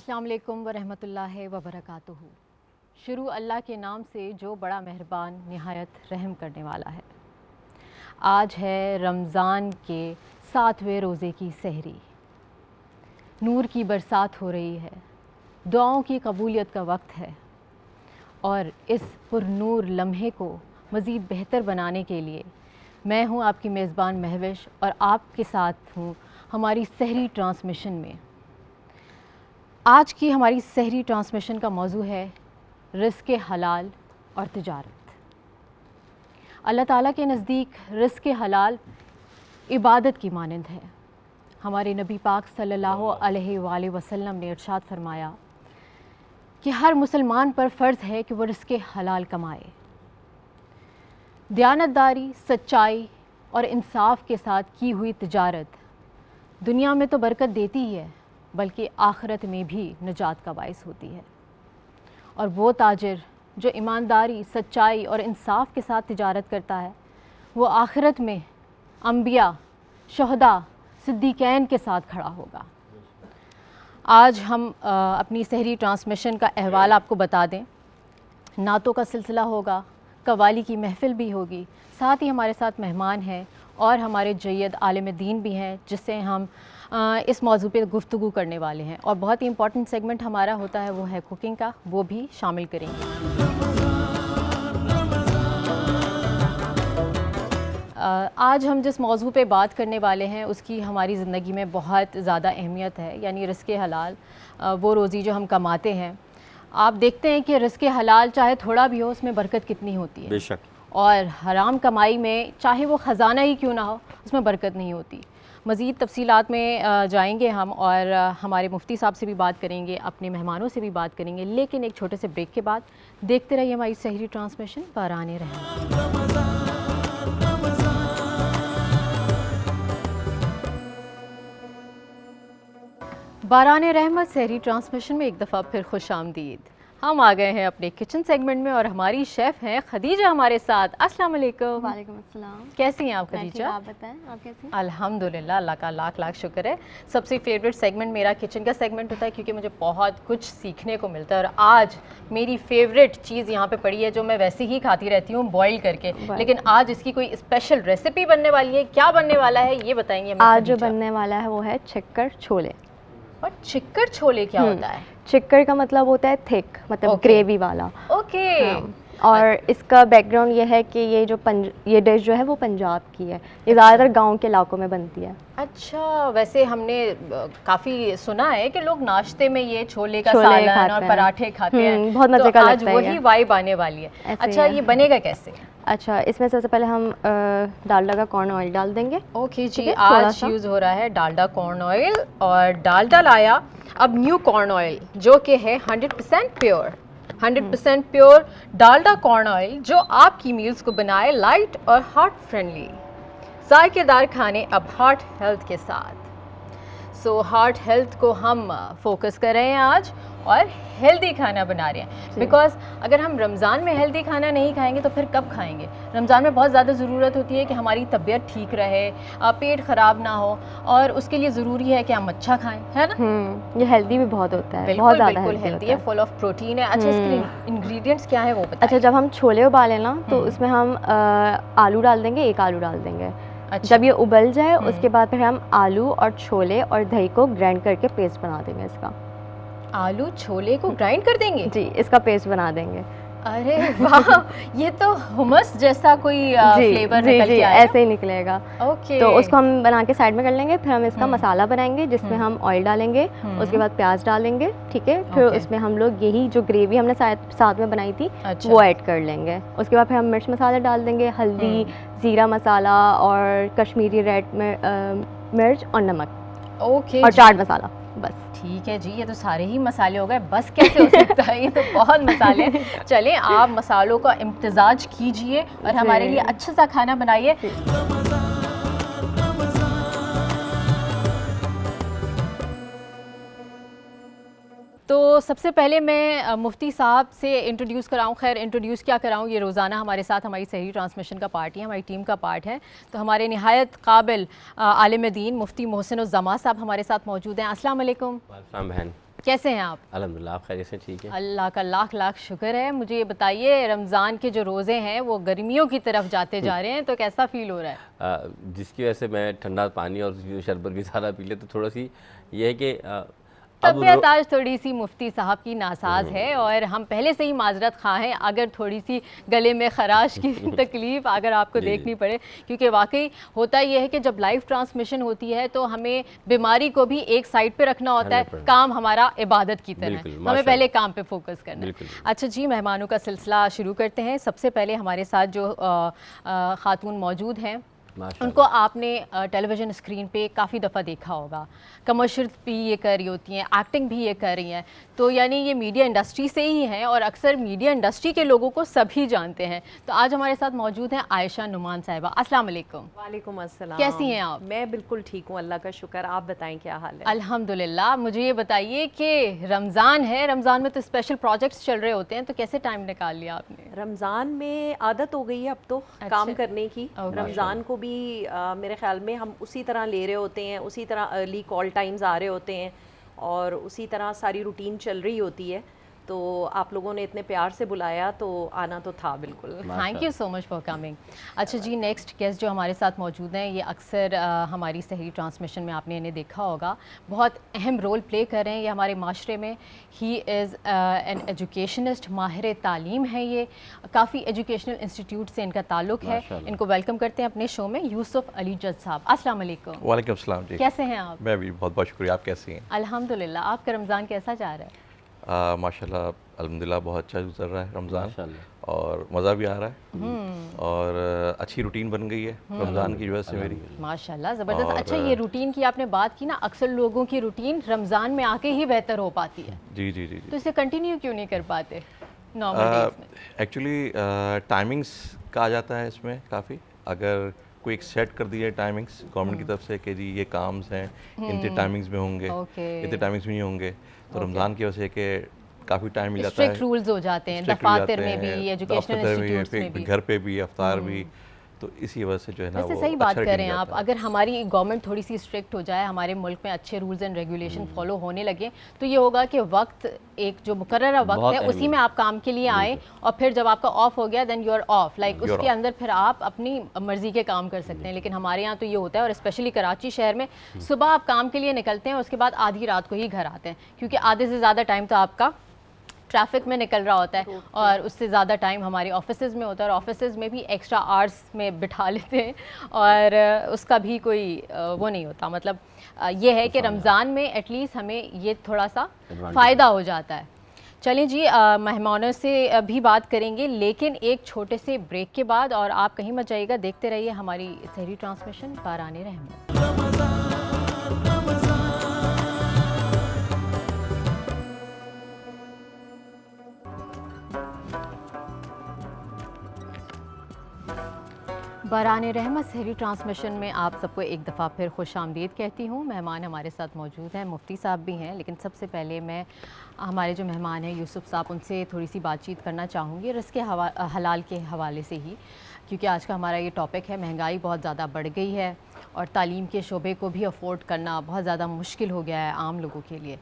السلام علیکم ورحمۃ اللہ وبرکاتہ۔ شروع اللہ کے نام سے جو بڑا مہربان نہایت رحم کرنے والا ہے۔ آج ہے رمضان کے 7ویں روزے کی سحری۔ نور کی برسات ہو رہی ہے، دعاؤں کی قبولیت کا وقت ہے، اور اس پر نور لمحے کو مزید بہتر بنانے کے لیے میں ہوں آپ کی میزبان مہوش، اور آپ کے ساتھ ہوں ہماری سحری ٹرانسمیشن میں۔ آج کی ہماری سحری ٹرانسمیشن کا موضوع ہے رزق حلال اور تجارت۔ اللہ تعالیٰ کے نزدیک رزق حلال عبادت کی مانند ہے۔ ہمارے نبی پاک صلی اللہ علیہ وآلہ وسلم نے ارشاد فرمایا کہ ہر مسلمان پر فرض ہے کہ وہ رزق حلال کمائے۔ دیانتداری، سچائی اور انصاف کے ساتھ کی ہوئی تجارت دنیا میں تو برکت دیتی ہی ہے، بلکہ آخرت میں بھی نجات کا باعث ہوتی ہے۔ اور وہ تاجر جو ایمانداری، سچائی اور انصاف کے ساتھ تجارت کرتا ہے، وہ آخرت میں انبیاء، شہداء، صدیقین کے ساتھ کھڑا ہوگا۔ آج ہم اپنی سحری ٹرانسمیشن کا احوال آپ کو بتا دیں۔ نعتوں کا سلسلہ ہوگا، قوالی کی محفل بھی ہوگی، ساتھ ہی ہمارے ساتھ مہمان ہیں اور ہمارے جید عالم دین بھی ہیں جس سے ہم اس موضوع پہ گفتگو کرنے والے ہیں، اور بہت ہی امپورٹنٹ سیگمنٹ ہمارا ہوتا ہے وہ ہے کوکنگ کا، وہ بھی شامل کریں گے۔ آج ہم جس موضوع پہ بات کرنے والے ہیں اس کی ہماری زندگی میں بہت زیادہ اہمیت ہے، یعنی رزق حلال، وہ روزی جو ہم کماتے ہیں۔ آپ دیکھتے ہیں کہ رزق حلال چاہے تھوڑا بھی ہو، اس میں برکت کتنی ہوتی ہے، بے شک، اور حرام کمائی میں چاہے وہ خزانہ ہی کیوں نہ ہو، اس میں برکت نہیں ہوتی۔ مزید تفصیلات میں جائیں گے ہم، اور ہمارے مفتی صاحب سے بھی بات کریں گے، اپنے مہمانوں سے بھی بات کریں گے، لیکن ایک چھوٹے سے بریک کے بعد دیکھتے رہیے ہماری سحری ٹرانسمیشن باران رحمت۔ باران رحمت سحری ٹرانسمیشن میں ایک دفعہ پھر خوش آمدید۔ ہم آ گئے ہیں اپنے کچن سیگمنٹ میں، اور ہماری شیف ہیں خدیجہ ہمارے ساتھ۔ السلام علیکم۔ وعلیکم السلام۔ کیسی ہیں آپ خدیجہ؟ آپ بتائیں، آپ کیسی ہیں؟ الحمدللہ، اللہ کا لاکھ لاکھ شکر ہے۔ سب سے فیوریٹ سیگمنٹ میرا کچن کا سیگمنٹ ہوتا ہے، کیونکہ مجھے بہت کچھ سیکھنے کو ملتا ہے، اور آج میری فیوریٹ چیز یہاں پہ پڑی ہے جو میں ویسے ہی کھاتی رہتی ہوں بوائل کر کے، لیکن آج اس کی کوئی اسپیشل ریسیپی بننے والی ہے۔ کیا بننے والا ہے یہ بتائیں گے؟ آج جو بننے والا ہے وہ ہے چکر چھولے۔ اور چکر چھولے کیا ہوتا ہے؟ چکر کا مطلب ہوتا ہے تھک، مطلب گریوی والا۔ اوکے۔ اور اس کا بیک گراؤنڈ یہ ہے کہ یہ ڈش جو ہے وہ پنجاب کی ہے، یہ زیادہ تر گاؤں کے علاقوں میں بنتی ہے۔ اچھا، ویسے ہم نے کافی سنا ہے کہ لوگ ناشتے میں یہ چھولے کا سالن اور پراٹھے کھاتے ہیں، بہت مزے کا لگتا ہے۔ آج وہی وائب آنے والی ہے۔ اچھا، یہ بنے گا کیسے؟ اچھا، اس میں سب سے پہلے ہم ڈالڈا کا کارن آئل ڈال دیں گے۔ اوکے جی، آج یوز ہو رہا ہے ڈالڈا کارن آئل، اور ڈالڈا لایا اب نیو کارن آئل جو کہ ہے 100% پیور، 100% پیور ڈالڈا کارن آئل جو آپ کی میلز کو بنائے لائٹ اور ہارٹ فرینڈلی، ذائقے دار کھانے اب ہارٹ ہیلتھ کے ساتھ۔ سو ہارٹ ہیلتھ کو ہم فوکس کر رہے ہیں آج، اور ہیلدی کھانا بنا رہے ہیں، بیکاز اگر ہم رمضان میں ہیلدی کھانا نہیں کھائیں گے تو پھر کب کھائیں گے؟ رمضان میں بہت زیادہ ضرورت ہوتی ہے کہ ہماری طبیعت ٹھیک رہے، پیٹ خراب نہ ہو، اور اس کے لیے ضروری ہے کہ ہم اچھا کھائیں، ہے نا؟ یہ ہیلدی بھی بہت ہوتا ہے، بہت زیادہ ہیلدی ہے، فل آف پروٹین ہے۔ اچھا، اس کے انگریڈینٹس کیا ہے وہ بتائیں۔ اچھا، جب ہم چھولے ابالیں نا تو اس میں ہم آلو ڈال دیں گے، ایک آلو ڈال دیں گے۔ جب یہ ابل جائے اس کے بعد پھر ہم آلو اور چھولے اور دہی کو گرائنڈ کر کے پیسٹ بنا دیں گے اس کا۔ آلو چھولے کو گرائنڈ کر دیں گے؟ جی، اس کا پیسٹ بنا دیں گے۔ ارے واہ، یہ تو ہمس جیسا کوئی فلیور نکل کے آیا۔ ایسے ہی نکلے گا۔ اوکے، تو اس کو ہم بنا کے سائڈ میں کر لیں گے، پھر ہم اس کا مسالہ بنائیں گے جس میں ہم آئل ڈالیں گے، اس کے بعد پیاز ڈالیں گے، ٹھیک ہے، پھر اس میں ہم لوگ یہی جو گریوی ہم نے ساتھ میں بنائی تھی وہ ایڈ کر لیں گے۔ اس کے بعد پھر ہم مرچ مسالے ڈال دیں گے، ہلدی، زیرہ مسالہ اور کشمیری ریڈ مرچ اور نمک، اوکے، اور چاٹ مسالہ، بس۔ ٹھیک ہے جی، یہ تو سارے ہی مسالے ہو گئے، بس کیسے ہو سکتا ہے؟ یہ تو بہت مسالے ہیں۔ چلیں، آپ مسالوں کا امتزاج کیجئے اور ہمارے لیے اچھا سا کھانا بنائیے۔ تو سب سے پہلے میں مفتی صاحب سے انٹروڈیوس کراؤں، خیر انٹروڈیوس کیا کراؤں، یہ روزانہ ہمارے ساتھ ہماری سحری ٹرانسمیشن کا پارٹ ہے، ہماری ٹیم کا پارٹ ہے۔ تو ہمارے نہایت قابل عالم دین مفتی محسن الزما صاحب ہمارے ساتھ موجود ہیں۔ السلام علیکم۔ السلام بہن۔ کیسے ہیں آپ؟ الحمدللہ، آپ خیریت سے؟ ٹھیک ہے، اللہ کا لاکھ لاکھ شکر ہے. مجھے یہ بتائیے رمضان کے جو روزے ہیں وہ گرمیوں کی طرف جاتے جا رہے ہیں تو کیسا فیل ہو رہا ہے؟ جس کی وجہ سے میں ٹھنڈا پانی اور شربت بھی زیادہ پی لے تو تھوڑا سی یہ ہے کہ طبیعت آج تھوڑی سی مفتی صاحب کی ناساز ہے اور ہم پہلے سے ہی معذرت خواہ ہیں اگر تھوڑی سی گلے میں خراش کی تکلیف اگر آپ کو دیکھنی پڑے، کیونکہ واقعی ہوتا یہ ہے کہ جب لائیو ٹرانسمیشن ہوتی ہے تو ہمیں بیماری کو بھی ایک سائڈ پہ رکھنا ہوتا ہے، کام ہمارا عبادت کی طرح ہے، ہمیں پہلے کام پہ فوکس کرنا ہے. اچھا جی، مہمانوں کا سلسلہ شروع کرتے ہیں. سب سے پہلے ہمارے ساتھ جو خاتون موجود ہیں ان کو آپ نے ٹیلی ویژن اسکرین پہ کافی دفعہ دیکھا ہوگا، کمرشل بھی یہ کر رہی ہوتی ہیں، ایکٹنگ بھی یہ کر رہی ہیں، تو یعنی یہ میڈیا انڈسٹری سے ہی ہیں اور اکثر میڈیا انڈسٹری کے لوگوں کو سبھی جانتے ہیں. تو آج ہمارے ساتھ موجود ہیں عائشہ نعمان صاحبہ. السلام علیکم. وعلیکم السلام. کیسی ہیں آپ؟ میں بالکل ٹھیک ہوں، اللہ کا شکر. آپ بتائیں کیا حال ہے؟ الحمدللہ. مجھے یہ بتائیے کہ رمضان ہے، رمضان میں تو اسپیشل پروجیکٹس چل رہے ہوتے ہیں، تو کیسے ٹائم نکال لیا آپ نے؟ رمضان میں عادت ہو گئی ہے اب تو کام کرنے کی. رمضان کو بھی میرے خیال میں ہم اسی طرح لے رہے ہوتے ہیں، اسی طرح ارلی کال ٹائمز آ رہے ہوتے ہیں اور اسی طرح ساری روٹین چل رہی ہوتی ہے. تو آپ لوگوں نے اتنے پیار سے بلایا تو آنا تو تھا بالکل. Thank you so much for coming. اچھا جی، نیکسٹ گیسٹ جو ہمارے ساتھ موجود ہیں یہ اکثر ہماری سحری ٹرانسمیشن میں آپ نے انہیں دیکھا ہوگا، بہت اہم رول پلے کر رہے ہیں یہ ہمارے معاشرے میں. ہی از این ایجوکیشنسٹ، ماہر تعلیم ہے، یہ کافی ایجوکیشنل انسٹیٹیوٹ سے ان کا تعلق ہے. ان کو ویلکم کرتے ہیں اپنے شو میں. یوسف علی جج صاحب، السلام علیکم. وعلیکم السلام جی. کیسے ہیں آپ؟ میں بھی بہت بہت شکریہ. آپ کیسی ہیں؟ الحمدللہ. آپ کا رمضان کیسا جا رہا ہے؟ ماشاء اللہ الحمدللہ بہت اچھا گزر رہا ہے رمضان، اور مزہ بھی آ رہا ہے اور اچھی روٹین بن گئی ہے رمضان کی وجہ سے میری. ماشاء اللہ زبردست. اچھا، یہ روٹین کی آپ نے بات کی نا، اکثر لوگوں کی روٹین رمضان میں آ کے ہی بہتر ہو پاتی ہے. جی جی جی. تو اسے کنٹینیو کیوں نہیں کر پاتے نارمل ڈیز میں؟ ایکچولی ٹائمنگس کا آ جاتا ہے اس میں کافی. اگر کوئی ایک سیٹ کر دی ہے ٹائمنگس گورنمنٹ کی طرف سے کہ جی یہ کامز ہیں اتنے ٹائمنگس میں ہوں گے، اتنے ٹائمنگس میں نہیں ہوں گے، تو رمضان کی وجہ سے کہ کافی ٹائم مل جاتا ہے. اسٹرکٹ رولز ہو جاتے ہیں دفاتر میں بھی، ایجوکیشنل انسٹیٹیوٹس میں بھی، گھر پہ بھی، افطار بھی. تو اسی وجہ سے جو ہے نا ویسے صحیح بات کر رہے ہیں آپ. اگر ہماری گورنمنٹ تھوڑی سی اسٹرکٹ ہو جائے، ہمارے ملک میں اچھے رولز اینڈ ریگولیشن فالو ہونے لگے، تو یہ ہوگا کہ وقت ایک جو مقررہ وقت ہے اسی میں آپ کام کے لیے آئیں، اور پھر جب آپ کا آف ہو گیا then you are off, like اس کے اندر پھر آپ اپنی مرضی کے کام کر سکتے ہیں. لیکن ہمارے یہاں تو یہ ہوتا ہے، اور اسپیشلی کراچی شہر میں صبح آپ کام کے لیے نکلتے ہیں اور اس کے بعد آدھی رات کو ہی گھر آتے ہیں، کیونکہ آدھے سے زیادہ ٹائم تو آپ کا ٹریفک میں نکل رہا ہوتا ہے، اور اس سے زیادہ ٹائم ہمارے آفیسز میں ہوتا ہے، اور آفیسز میں بھی ایکسٹرا آورس میں بٹھا لیتے ہیں اور اس کا بھی کوئی وہ نہیں ہوتا. مطلب یہ ہے کہ رمضان میں ایٹ لیسٹ ہمیں یہ تھوڑا سا فائدہ ہو جاتا ہے. چلیں جی، مہمانوں سے بھی بات کریں گے لیکن ایک چھوٹے سے بریک کے بعد، اور آپ کہیں مت جائیے گا، دیکھتے رہیے ہماری سحری ٹرانسمیشن باران رحمت. باران رحمت سحری ٹرانسمیشن میں آپ سب کو ایک دفعہ پھر خوش آمدید کہتی ہوں. مہمان ہمارے ساتھ موجود ہیں، مفتی صاحب بھی ہیں، لیکن سب سے پہلے میں ہمارے جو مہمان ہیں یوسف صاحب، ان سے تھوڑی سی بات چیت کرنا چاہوں گی رزق حلال کے حوالے سے ہی، کیونکہ آج کا ہمارا یہ ٹاپک ہے. مہنگائی بہت زیادہ بڑھ گئی ہے اور تعلیم کے شعبے کو بھی افورڈ کرنا بہت زیادہ مشکل ہو گیا ہے عام لوگوں کے لیے.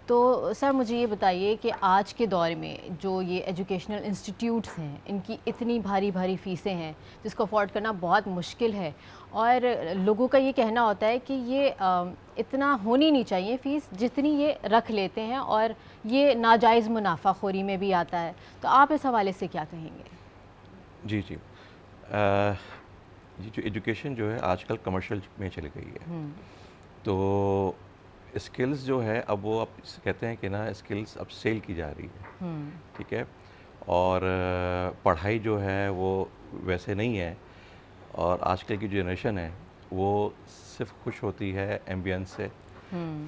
تو سر مجھے یہ بتائیے کہ آج کے دور میں جو یہ ایجوکیشنل انسٹیٹیوٹس ہیں ان کی اتنی بھاری بھاری فیسیں ہیں جس کو افورڈ کرنا بہت مشکل ہے، اور لوگوں کا یہ کہنا ہوتا ہے کہ یہ اتنا ہونی نہیں چاہیے فیس جتنی یہ رکھ لیتے ہیں، اور یہ ناجائز منافع خوری میں بھی آتا ہے. تو آپ اس حوالے سے کیا کہیں گے؟ جی جی. یہ جو ایجوکیشن جو ہے آج کل کمرشل میں چلی گئی ہے، تو اسکلز جو ہے اب وہ اب کہتے ہیں کہ نا اسکلز اب سیل کی جا رہی ہے. ٹھیک ہے. اور پڑھائی جو ہے وہ ویسے نہیں ہے، اور آج کل کی جنریشن ہے وہ صرف خوش ہوتی ہے ایمبینس سے،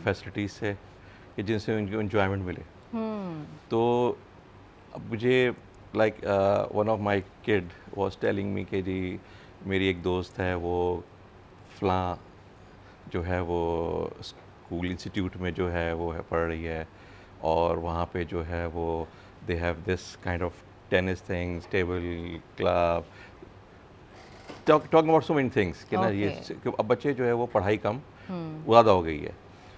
فیسلٹیز سے، کہ جن سے ان کو انجوائمنٹ ملے. تو اب مجھے like one of my could was telling me کہ جی میری ایک دوست ہے، وہ فلاں جو ہے وہ اسکول انسٹیٹیوٹ میں جو ہے وہ پڑھ رہی ہے، اور وہاں پہ جو ہے وہ they have this kind of tennis things, table club, talking about so many things کہ نا یہ اب بچے جو ہے وہ پڑھائی کم زیادہ ہو گئی ہے.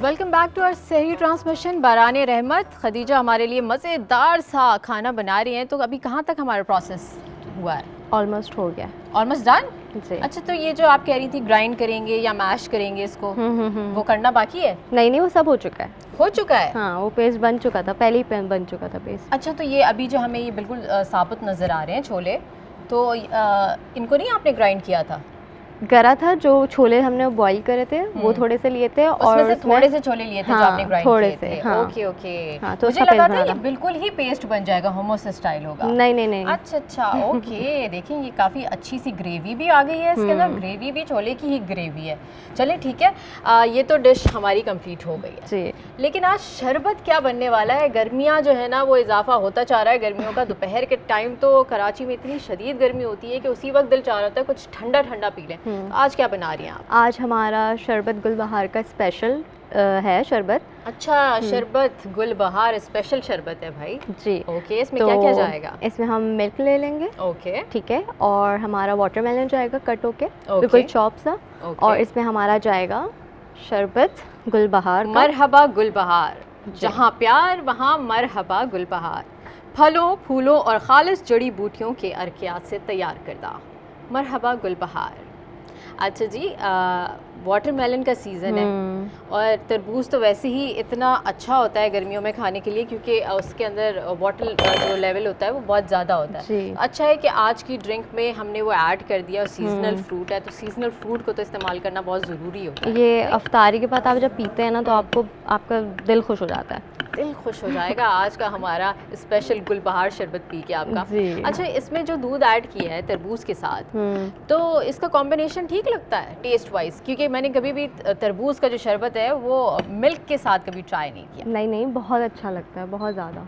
Welcome back to our Sehri transmission باران رحمت. خدیجہ ہمارے لیے مزیدار سا کھانا بنا رہی ہیں, تو ابھی کہاں تک ہمارا پروسیس ہوا ہے؟ آلموسٹ ہو گیا. Almost done. جی. اچھا, تو یہ جو آپ کہہ رہی تھی گرائنڈ کریں گے یا میش کریں گے اس کو, وہ کرنا باقی ہے؟ نہیں وہ سب ہو چکا ہے. ہو چکا ہے. ہاں وہ پیسٹ بن چکا تھا, پہلے ہی بن چکا تھا پیسٹ. اچھا, تو یہ ابھی جو ہمیں یہ بالکل ثابت نظر آ رہے ہیں چھولے, تو ان کو نہیں آپ نے گرائنڈ کیا تھا؟ گرا تھا. جو چھولے ہم نے بوائل کرے تھے وہ تھوڑے سے لیے تھے, اور اس میں سے تھوڑے سے چھولے لیے تھے جو آپ نے گرائنڈ تھوڑے کیے سے. تھے. ہاں اوکے اوکے. تو مجھے لگا تھا یہ بالکل ہی پیسٹ بن جائے گا, ہوموس اسٹائل ہوگا. نہیں نہیں نہیں. اچھا اچھا, اوکے. دیکھیں یہ کافی اچھی سی گریوی بھی آ گئی ہے اس کے اندر, گریوی بھی چھولے کی ہی گریوی ہے. چلیں ٹھیک ہے, یہ تو ڈش ہماری کمپلیٹ ہو گئی ہے. جی. لیکن آج شربت کیا بننے والا ہے؟ گرمیاں جو ہے نا وہ اضافہ ہوتا چاہ رہا ہے گرمیوں کا. دوپہر کے ٹائم تو کراچی میں اتنی شدید گرمی ہوتی ہے کہ اسی وقت دل چاہ رہا ہوتا ہے کچھ ٹھنڈا ٹھنڈا پی لیں. آج کیا بنا رہی ہیں آپ؟ آج ہمارا شربت گل بہار کا اسپیشل ہے شربت. اچھا, شربت گل بہار اسپیشل شربت ہے بھائی. جی. اوکے, اس میں کیا کیا جائے گا؟ اس میں ہم ملک لے لیں گے. اوکے ٹھیک ہے. اور ہمارا واٹر میلن جائے گا کٹ ہو کے بالکل چاپ سا. اور اس میں ہمارا جائے گا شربت گل بہار. مرحبا گل بہار, جہاں پیار وہاں مرحبا گل بہار, پھلوں پھولوں اور خالص جڑی بوٹیوں کے ارکیات سے تیار کردہ مرحبا گل بہار. اچھا جی, واٹر میلن کا سیزن ہے, اور تربوز تو ویسے ہی اتنا اچھا ہوتا ہے گرمیوں میں کھانے کے لیے, کیونکہ اس کے اندر واٹر جو لیول ہوتا ہے وہ بہت زیادہ ہوتا ہے. اچھا ہے کہ آج کی ڈرنک میں ہم نے وہ ایڈ کر دیا, اور سیزنل فروٹ ہے تو سیزنل فروٹ کو تو استعمال کرنا بہت ضروری ہوتا ہے. یہ افطاری کے بعد آپ جب پیتے ہیں نا تو آپ کا دل خوش ہو جاتا ہے. دل خوش ہو جائے گا آج کا ہمارا اسپیشل گل بہار شربت پی کے آپ کا. اچھا, اس میں جو دودھ ایڈ کیا ہے تربوز کے ساتھ, تو اس کا کمبینیشن ٹھیک لگتا ہے ٹیسٹ وائز؟ کیونکہ میں نے کبھی بھی تربوز کا جو شربت ہے وہ ملک کے ساتھ کبھی ٹرائی نہیں کیا. نہیں نہیں, بہت اچھا لگتا ہے, بہت زیادہ.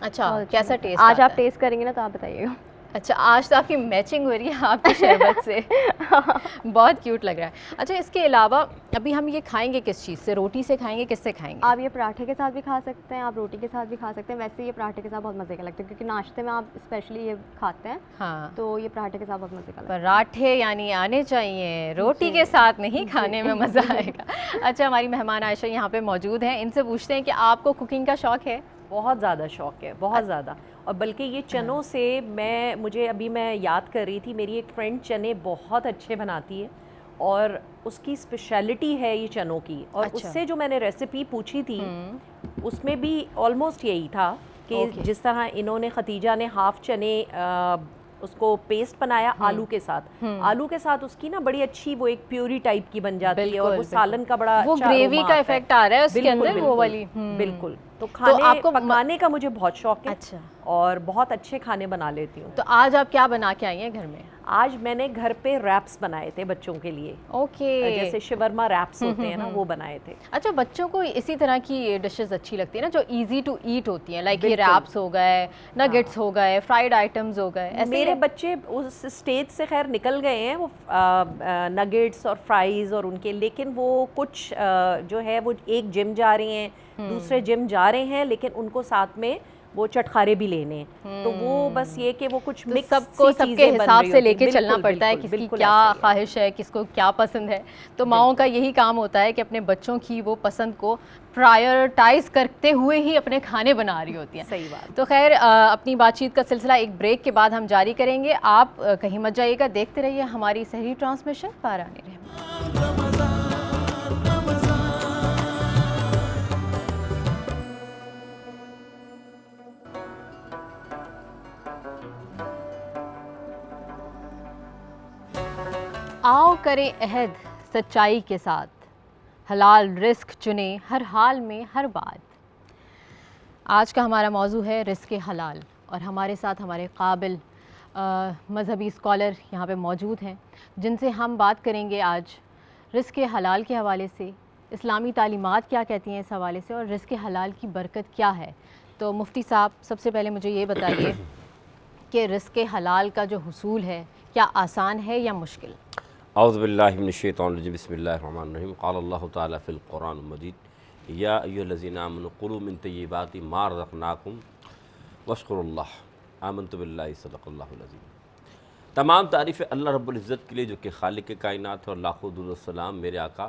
اچھا, کیسا ٹیسٹ آج آپ ٹیسٹ کریں گے نا تو آپ بتائیے گا. اچھا, آج تو آپ کی میچنگ ہو رہی ہے آپ کی شربت سے, بہت کیوٹ لگ رہا ہے. اچھا, اس کے علاوہ ابھی ہم یہ کھائیں گے کس چیز سے؟ روٹی سے کھائیں گے, کس سے کھائیں گے؟ آپ یہ پراٹھے کے ساتھ بھی کھا سکتے ہیں, آپ روٹی کے ساتھ بھی کھا سکتے ہیں. ویسے یہ پراٹھے کے ساتھ بہت مزے کا لگتا ہے, کیونکہ ناشتے میں آپ اسپیشلی یہ کھاتے ہیں. ہاں, تو یہ پراٹھے کے ساتھ بہت مزے کا لگتا ہے. پراٹھے یعنی آنے چاہیے, روٹی کے ساتھ نہیں, کھانے میں مزہ آئے گا. اچھا, ہماری مہمان عائشہ یہاں پہ موجود ہیں, ان سے پوچھتے ہیں کہ آپ کو کوکنگ کا شوق ہے؟ بہت زیادہ شوق ہے, بہت زیادہ. اور بلکہ یہ چنوں سے میں یاد کر رہی تھی, میری ایک فرینڈ چنے بہت اچھے بناتی ہے, اور اس کی اسپیشلٹی ہے یہ چنوں کی. اور اس سے جو میں نے ریسیپی پوچھی تھی اس میں بھی آلموسٹ یہی تھا کہ جس طرح انہوں نے, ختیجہ نے ہاف چنے اس کو پیسٹ بنایا آلو کے ساتھ اس کی نا بڑی اچھی وہ ایک پیوری ٹائپ کی بن جاتی ہے, اور وہ سالن کا بڑا وہ گریوی کا ایفیکٹ آ رہا ہے اس کے اندر, وہ والی. بالکل. تو کھانے پکانے کا مجھے بہت شوق ہے, اور بہت اچھے کھانے بنا لیتی ہوں. تو آج آپ کیا بنا کے آئی ہیں گھر میں؟ آج میں نے گھر پہ ریپس بنائے تھے بچوں کے لیے. اوکے, جیسے شورما ریپس ہوتے ہیں نا, وہ بنائے تھے. اچھا, بچوں کو اسی طرح کی ڈشز اچھی لگتی ہیں نا جو ایزی ٹو ایٹ ہوتی ہیں, لائک یہ ریپس ہو گئے, نگٹس ہو گئے, فرائیڈ آئٹمز ہو گئے. میرے بچے اس اسٹیج سے خیر نکل گئے ہیں, وہ نگٹس اور فرائیز اور ان کے, لیکن وہ کچھ جو ہے وہ ایک جم جا رہی ہیں, دوسرے جم جا رہے ہیں, لیکن ان کو ساتھ میں وہ چٹخارے بھی لینے ہیں. تو وہ بس یہ کہ وہ کچھ مکس سب کے حساب سے لے کے چلنا پڑتا ہے, کس کی کیا خواہش ہے, کس کو کیا پسند ہے. تو ماؤں کا یہی کام ہوتا ہے کہ اپنے بچوں کی وہ پسند کو پرائرٹائز کرتے ہوئے ہی اپنے کھانے بنا رہی ہوتی ہیں. صحیح بات. تو خیر, اپنی بات چیت کا سلسلہ ایک بریک کے بعد ہم جاری کریں گے. آپ کہیں مت جائیے گا, دیکھتے رہیے ہماری سحری ٹرانسمیشن باران رحمت. آؤ کریں عہد سچائی کے ساتھ, حلال رزق چنیں ہر حال میں ہر بات. آج کا ہمارا موضوع ہے رزق حلال, اور ہمارے ساتھ ہمارے قابل مذہبی اسکالر یہاں پہ موجود ہیں, جن سے ہم بات کریں گے آج رزق حلال کے حوالے سے, اسلامی تعلیمات کیا کہتی ہیں اس حوالے سے, اور رزق حلال کی برکت کیا ہے. تو مفتی صاحب, سب سے پہلے مجھے یہ بتائیے کہ رزق حلال کا جو حصول ہے کیا آسان ہے یا مشکل؟ اعوذ باللہ من الشیطان الرجیم, بسم اللہ الرحمن الرحیم. قال اللہ تعالیٰ فی القرآن المجید, یا ایھا الذین آمنوا کلوا من طیبات ما رزقناکم واشکروا اللہ. آمنت باللہ, صدق اللہ العظیم. تمام تعریف اللہ رب العزت کے لیے جو کہ خالق کائنات اور لاکھوں درود و سلام میرے آقا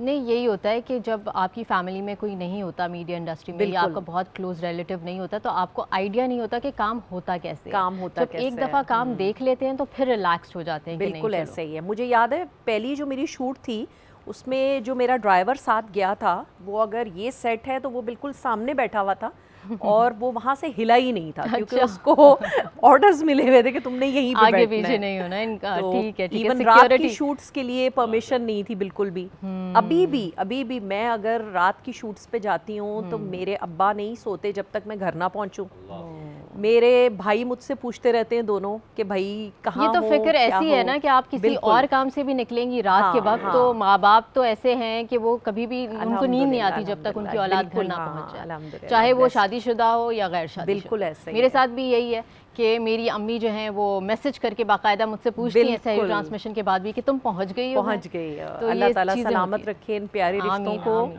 نہیں یہی ہوتا ہے کہ جب آپ کی فیملی میں کوئی نہیں ہوتا میڈیا انڈسٹری میں یا آپ کا بہت کلوز ریلیٹیو نہیں ہوتا تو آپ کو آئیڈیا نہیں ہوتا کہ کام ہوتا کیسے، کام ہوتا جب ایک دفعہ کام دیکھ لیتے ہیں تو پھر ریلیکسڈ ہو جاتے ہیں. بالکل ایسے ہی ہے. مجھے یاد ہے پہلی جو میری شوٹ تھی اس میں جو میرا ڈرائیور ساتھ گیا تھا وہ اگر یہ سیٹ ہے تو وہ بالکل سامنے بیٹھا ہوا تھا اور وہ وہاں سے ہلا ہی نہیں تھا کیونکہ اس کو آرڈرز ملے ہوئے تھے کہ تم نے یہیں پہ آگے پیچھے نہیں ہونا ان کا. ٹھیک ہے ایون رات کی شوٹس کے لیے پرمیشن نہیں تھی بالکل بھی. ابھی بھی میں اگر رات کی شوٹس پہ جاتی ہوں تو میرے ابا نہیں سوتے جب تک میں گھر نہ پہنچوں. میرے بھائی مجھ سے پوچھتے رہتے ہیں دونوں کہ بھائی کہاں ہو. یہ تو فکر ایسی ہے نا کہ آپ کسی اور کام سے بھی نکلیں گی رات کے وقت تو ماں باپ تو ایسے ہیں کہ وہ کبھی بھی ان کو نیند نہیں آتی جب تک ان کی اولاد گھر نہ پہنچ جائے، چاہے وہ شادی شدہ ہو یا غیر شادی. بالکل ایسے میرے ساتھ بھی یہی ہے کہ میری امی جو ہیں وہ میسج کر کے باقاعدہ مجھ سے پوچھتی ہیں سحری ٹرانسمیشن کے بعد بھی کہ تم پہنچ گئی ہو. اللہ تعالیٰ سلامت رکھے ان پیارے رشتوں کو.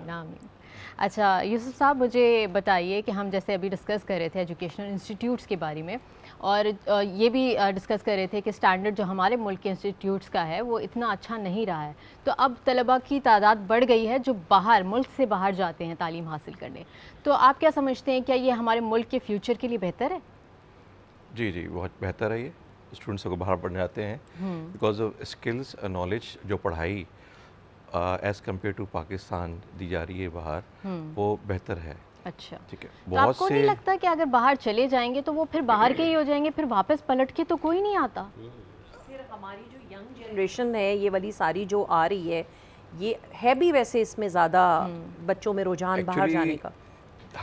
اچھا یوسف صاحب مجھے بتائیے کہ ہم جیسے ابھی ڈسکس کر رہے تھے ایجوکیشنل انسٹیٹیوٹس کے بارے میں اور یہ بھی ڈسکس کر رہے تھے کہ اسٹینڈرڈ جو ہمارے ملک کے انسٹیٹیوٹس کا ہے وہ اتنا اچھا نہیں رہا ہے، تو اب طلباء کی تعداد بڑھ گئی ہے جو باہر ملک سے باہر جاتے ہیں تعلیم حاصل کرنے. تو آپ کیا سمجھتے ہیں، کیا یہ ہمارے ملک کے فیوچر کے لیے بہتر ہے؟ جی بہت بہتر ہے. یہ اسٹوڈنٹس کو باہر پڑھنے آتے ہیں بیکاز آف اسکلس نالج جو پڑھائی ایز کمپیئر ٹو پاکستان دی جا رہی ہے باہر وہ بہتر ہے. اچھا ٹھیک ہے. تو آپ کو نہیں لگتا کہ اگر باہر چلے جائیں گے تو وہ پھر باہر کے ہی ہو جائیں گے، پھر واپس پلٹ کے تو کوئی نہیں آتا؟ پھر ہماری جو ینگ جنریشن ہے یہ والی ساری جو آ رہی ہے یہ ہے بھی ویسے اس میں زیادہ بچوں میں رجحان باہر جانے کا.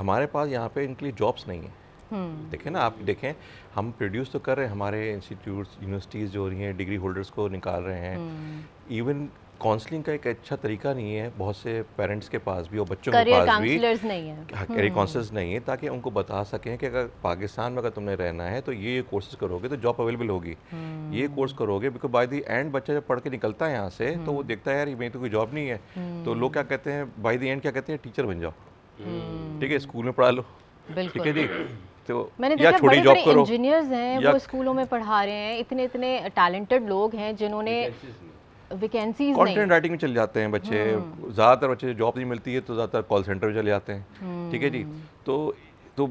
ہمارے پاس یہاں پہ ان کے لیے جابس نہیں ہیں. دیکھیں نا، آپ دیکھیں ہم پروڈیوس تو کر رہے ہیں، ہمارے انسٹیٹیوٹس یونیورسٹیز جو ہو رہی ہیں ڈگری ہولڈرس کو نکال رہے ہیں. ایون کاؤنسلنگ کا ایک اچھا طریقہ نہیں ہے بہت سے پیرنٹس کے پاس بھی اور بچوں کے پاس بھی کیریئر کاؤنسلرز نہیں ہے تاکہ ان کو بتا سکیں کہ اگر پاکستان میں اگر تم نے رہنا ہے تو یہ کورسز کرو گے تو جاب اویلیبل ہوگی. یہ کورس کرو گے بیکاز بائی دی اینڈ بچہ جب پڑھ کے نکلتا ہے یہاں سے تو وہ دیکھتا ہے یار میری تو کوئی جاب نہیں ہے. تو لوگ کیا کہتے ہیں بائی دی اینڈ کیا کہتے ہیں ٹیچر بن جاؤ. ٹھیک ہے، اسکول میں پڑھا لو. ٹھیک ہے جی. تو میں نے دیکھا بڑے بڑے انجینئرز ہیں وہ اسکولوں میں پڑھا رہے ہیں، اتنے ٹیلنٹڈ لوگ ہیں جنہوں نے ویکینسیز کانٹینٹ رائٹنگ میں چل جاتے ہیں بچے. زیادہ تر بچے جاب نہیں ملتی ہے تو زیادہ تر کال سینٹر میں چلے جاتے ہیں. ٹھیک ہے جی. تو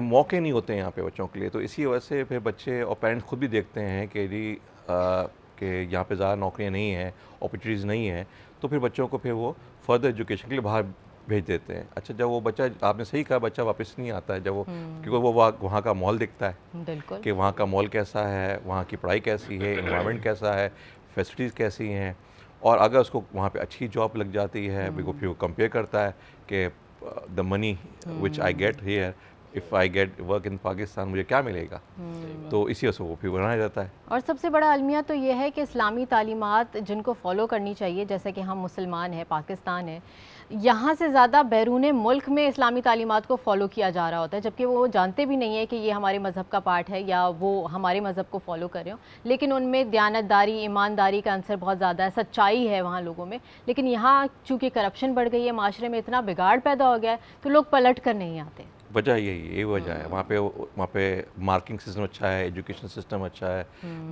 موقع نہیں ہوتے ہیں یہاں پہ بچوں کے لیے. تو اسی وجہ سے پھر بچے اور پیرنٹس خود بھی دیکھتے ہیں کہ جی کہ یہاں پہ زیادہ نوکریاں نہیں ہیں، اپرچونیٹیز نہیں ہیں، تو پھر بچوں کو پھر وہ فردر ایجوکیشن کے لیے باہر بھیج دیتے ہیں. اچھا جب وہ بچہ، آپ نے صحیح کہا، بچہ واپس نہیں آتا ہے جب وہ کیونکہ وہ وہاں کا ماحول دیکھتا ہے کہ وہاں کا ماحول کیسا ہے، وہاں کی پڑھائی کیسی ہے، انوائرمنٹ کیسا ہے، فیسلٹیز کیسی ہیں. اور اگر اس کو وہاں پہ اچھی جاب لگ جاتی ہے پھر وہ کمپیئر کرتا ہے کہ the money which I get here if I get work in Pakistan مجھے کیا ملے گا. تو اسی وجہ سے وہ پھر بنایا جاتا ہے. اور سب سے بڑا المیہ تو یہ ہے کہ اسلامی تعلیمات جن کو فالو کرنی چاہیے، جیسے کہ ہم مسلمان ہیں، پاکستان ہے، یہاں سے زیادہ بیرون ملک میں اسلامی تعلیمات کو فالو کیا جا رہا ہوتا ہے، جبکہ وہ جانتے بھی نہیں ہیں کہ یہ ہمارے مذہب کا پارٹ ہے یا وہ ہمارے مذہب کو فالو کر رہے ہوں. لیکن ان میں دیانتداری، ایمانداری کا عنصر بہت زیادہ ہے، سچائی ہے وہاں لوگوں میں. لیکن یہاں چونکہ کرپشن بڑھ گئی ہے، معاشرے میں اتنا بگاڑ پیدا ہو گیا ہے تو لوگ پلٹ کر نہیں آتے. وجہ یہی وجہ ہے. وہاں پہ مارکنگ سسٹم اچھا ہے، ایجوکیشن سسٹم اچھا ہے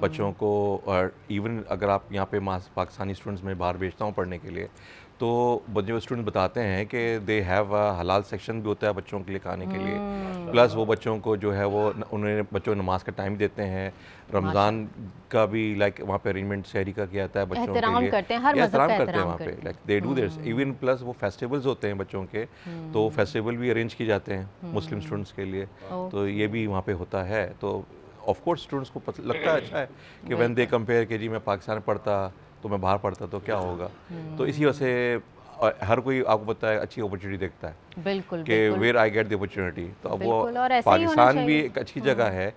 بچوں کو. اور ایون اگر آپ یہاں پہ پاکستانی اسٹوڈنٹس میں باہر بھیجتا ہوں پڑھنے کے لیے تو جو اسٹوڈنٹ بتاتے ہیں کہ دے ہیو حلال سیکشن بھی ہوتا ہے بچوں کے لیے کھانے کے لیے. پلس وہ بچوں کو جو ہے وہ انہیں بچوں کو نماز کا ٹائم دیتے ہیں. رمضان کا بھی لائک وہاں پہ ارینجمنٹ سحری کا کیا جاتا ہے بچوں کے لیے. احترام کرتے ہیں، ہر مذہب کا احترام وہاں پہ like they do this. Even plus وہ فیسٹیولز ہوتے ہیں بچوں کے تو فیسٹیول بھی ارینج کیے جاتے ہیں مسلم اسٹوڈنٹس کے لیے. تو یہ بھی وہاں پہ ہوتا ہے. تو آف کورس اسٹوڈنٹس کو لگتا ہے اچھا ہے کہ وین دے کمپیئر کہ جی میں پاکستان میں پڑھتا تو میں باہر پڑھتا تو کیا ہوگا. تو اسی وجہ سے ہر کوئی آپ کو پتہ ہے اچھی اپرچونیٹی دیکھتا ہے بالکل کہ where I get the opportunity. تو اب وہ پاکستان بھی ایک اچھی جگہ ہے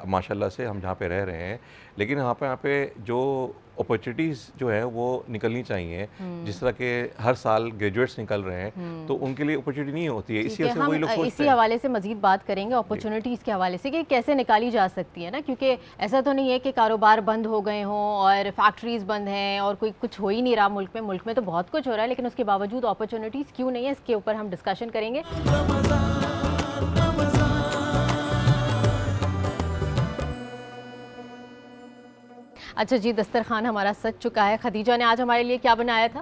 ماشاء اللہ سے ہم جہاں پہ رہ رہے ہیں. لیکن یہاں پہ جو اپرچونیٹیز جو ہیں وہ نکلنی چاہیے. جس طرح کہ ہر سال گریجویٹس نکل رہے ہیں تو ان کے لیے اپرچونیٹی نہیں ہوتی ہے. اسی وجہ سے وہی لوگ سوچتے ہیں. اسی حوالے سے مزید بات کریں گے اپرچونیٹیز کے حوالے سے کہ کیسے نکالی جا سکتی ہے نا. کیونکہ ایسا تو نہیں ہے کہ کاروبار بند ہو گئے ہوں اور فیکٹریز بند ہیں اور کوئی کچھ ہو ہی نہیں رہا ملک میں. ملک میں تو بہت کچھ ہو رہا ہے لیکن اس کے باوجود اپرچونیٹیز کیوں نہیں ہے، اس کے اوپر ہم ڈسکشن کریں گے. اچھا جی، دسترخوان ہمارا سج چکا ہے. خدیجہ نے آج ہمارے لیے کیا بنایا تھا؟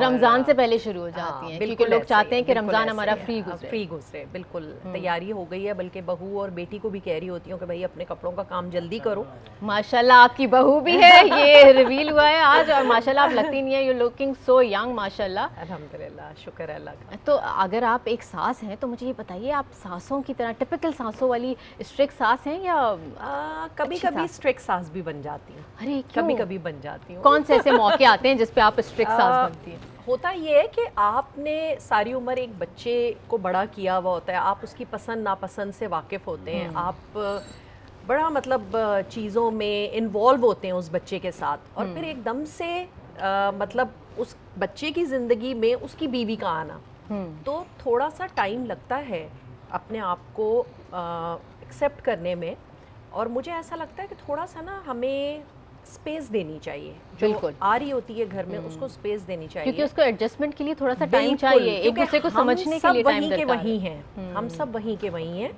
رمضان سے پہلے شروع ہو جاتی ہیں کیونکہ لوگ چاہتے ہیں کہ رمضان ہمارا فری گزرے. بالکل تیاری ہو گئی ہے, بلکہ بہو اور بیٹی کو بھی کہہ رہی ہوتی ہوں کہ بھائی اپنے کپڑوں کا کام جلدی کرو. ماشاءاللہ آپ کی بہو بھی ہے, یہ ریویل ہوا ہے آج, اور ماشاءاللہ آپ لگتی نہیں ہیں, یو لوکنگ سو ینگ ماشاءاللہ. الحمدللہ, شکر ہے اللہ کا. تو اگر آپ ایک ساس ہیں تو مجھے یہ بتائیے, آپ ساسوں کی طرح ٹپکل ساسوں والی اسٹرکٹ ساس ہیں یا کبھی کبھی اسٹرکٹ ساس بھی بن جاتی ہیں؟ ارے کبھی کبھی بن جاتی ہوں. کون سے ایسے موقع آتے ہیں جس پہ آپ اسٹرکٹ ساس بنتی ہیں؟ ہوتا یہ ہے کہ آپ نے ساری عمر ایک بچے کو بڑا کیا ہوا ہوتا ہے, آپ اس کی پسند ناپسند سے واقف ہوتے ہیں, آپ بڑا مطلب چیزوں میں انوالو ہوتے ہیں اس بچے کے ساتھ, اور پھر ایک دم سے مطلب اس بچے کی زندگی میں اس کی بیوی کا آنا, تو تھوڑا سا ٹائم لگتا ہے اپنے آپ کو ایکسیپٹ کرنے میں. اور مجھے ایسا لگتا ہے کہ تھوڑا سا نا ہمیں اسپیس دینی چاہیے, جو آ رہی ہوتی ہے گھر میں اس کو اسپیس دینی چاہیے, کیونکہ اس کو ایڈجسٹمنٹ کے لیے تھوڑا سا ٹائم چاہیے, ایک دوسرے کو سمجھنے کے لیے ٹائم درکار ہے. وہی ہیں ہم سب, وہیں کے وہیں ہیں,